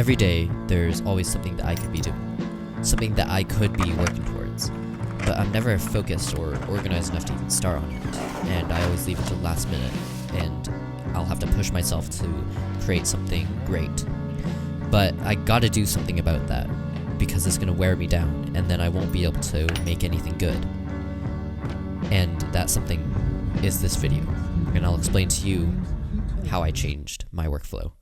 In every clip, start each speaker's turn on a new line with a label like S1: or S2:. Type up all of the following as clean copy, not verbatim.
S1: Every day, there's always something that I could be doing, something that I could be working towards, but I'm never focused or organized enough to even start on it, and I always leave it to the last minute, and I'll have to push myself to create something great. But I gotta do something about that, because it's gonna wear me down, and then I won't be able to make anything good. And that something is this video, and I'll explain to you how I changed my workflow.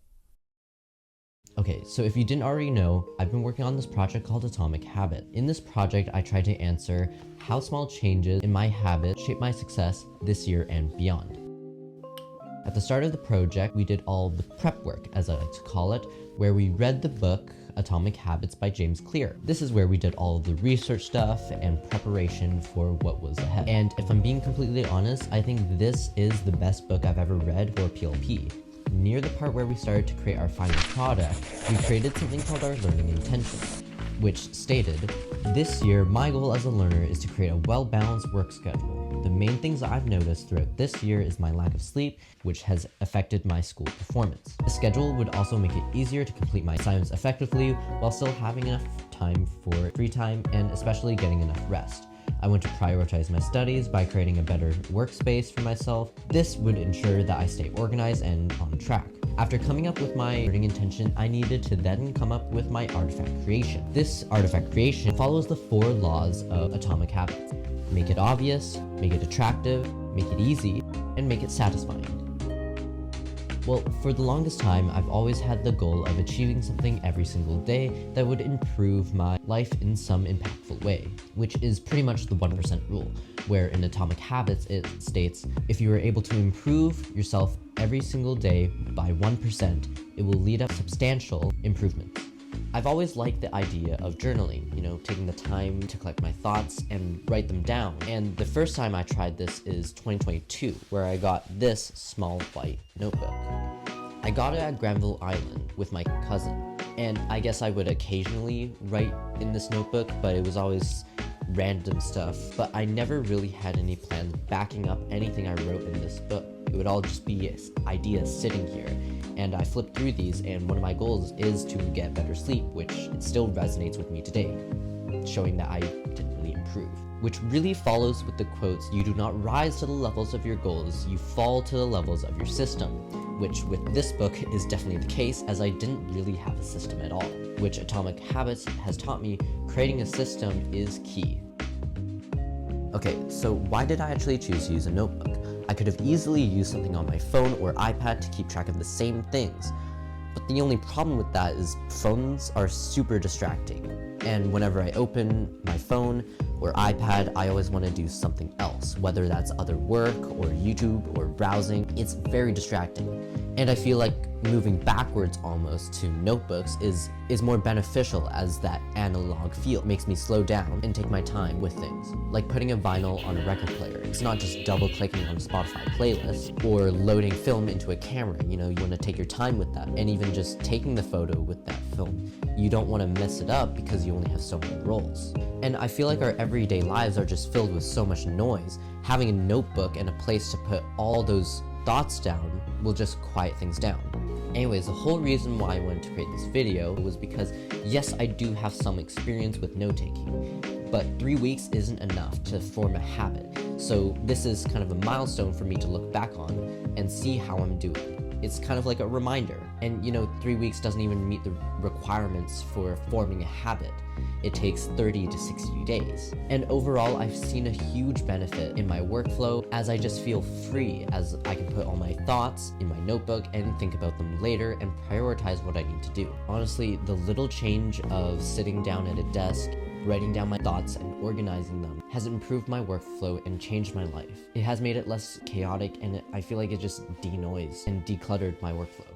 S1: Okay, so if you didn't already know, I've been working on this project called Atomic Habit. In this project, I tried to answer how small changes in my habit shape my success this year and beyond. At the start of the project, we did all the prep work, as I like to call it, where we read the book Atomic Habits by James Clear. This is where we did all of the research stuff and preparation for what was ahead. And if I'm being completely honest, I think this is the best book I've ever read for PLP. Near the part where we started to create our final product, we created something called our learning intention, which stated, "This year, my goal as a learner is to create a well-balanced work schedule. The main things that I've noticed throughout this year is my lack of sleep, which has affected my school performance. The schedule would also make it easier to complete my assignments effectively while still having enough time for free time and especially getting enough rest. I want to prioritize my studies by creating a better workspace for myself. This would ensure that I stay organized and on track." After coming up with my learning intention, I needed to then come up with my artifact creation. This artifact creation follows the 4 laws of Atomic Habits. Make it obvious, make it attractive, make it easy, and make it satisfying. Well, for the longest time, I've always had the goal of achieving something every single day that would improve my life in some impactful way, which is pretty much the 1% rule, where in Atomic Habits it states, if you are able to improve yourself every single day by 1%, it will lead up substantial improvements. I've always liked the idea of journaling, taking the time to collect my thoughts and write them down. And the first time I tried this is 2022, where I got this small white notebook. I got it at Granville Island with my cousin, and I guess I would occasionally write in this notebook, but it was always random stuff. But I never really had any plans backing up anything I wrote in this book. It would all just be ideas sitting here. And I flipped through these, and one of my goals is to get better sleep, which it still resonates with me today, showing that I didn't really improve. Which really follows with the quotes, "You do not rise to the levels of your goals, you fall to the levels of your system," which with this book is definitely the case, as I didn't really have a system at all, which Atomic Habits has taught me creating a system is key. Okay, so why did I actually choose to use a notebook? I could have easily used something on my phone or iPad to keep track of the same things, but the only problem with that is phones are super distracting, and whenever I open my phone or iPad, I always want to do something else, whether that's other work or YouTube or browsing. It's very distracting, and I feel like moving backwards almost to notebooks is more beneficial, as that analog feel makes me slow down and take my time with things. Like putting a vinyl on a record player. It's not just double clicking on a Spotify playlist or loading film into a camera. You want to take your time with that, and even just taking the photo with that film. You don't want to mess it up because you only have so many rolls. And I feel like our everyday lives are just filled with so much noise. Having a notebook and a place to put all those thoughts down will just quiet things down. Anyways, the whole reason why I wanted to create this video was because, yes, I do have some experience with note-taking, but 3 weeks isn't enough to form a habit. So this is kind of a milestone for me to look back on and see how I'm doing. It's kind of like a reminder. And 3 weeks doesn't even meet the requirements for forming a habit. It takes 30 to 60 days. And overall, I've seen a huge benefit in my workflow, as I just feel free, as I can put all my thoughts in my notebook and think about them later and prioritize what I need to do. Honestly, the little change of sitting down at a desk, writing down my thoughts and organizing them has improved my workflow and changed my life. It has made it less chaotic, and I feel like it just denoised and decluttered my workflow.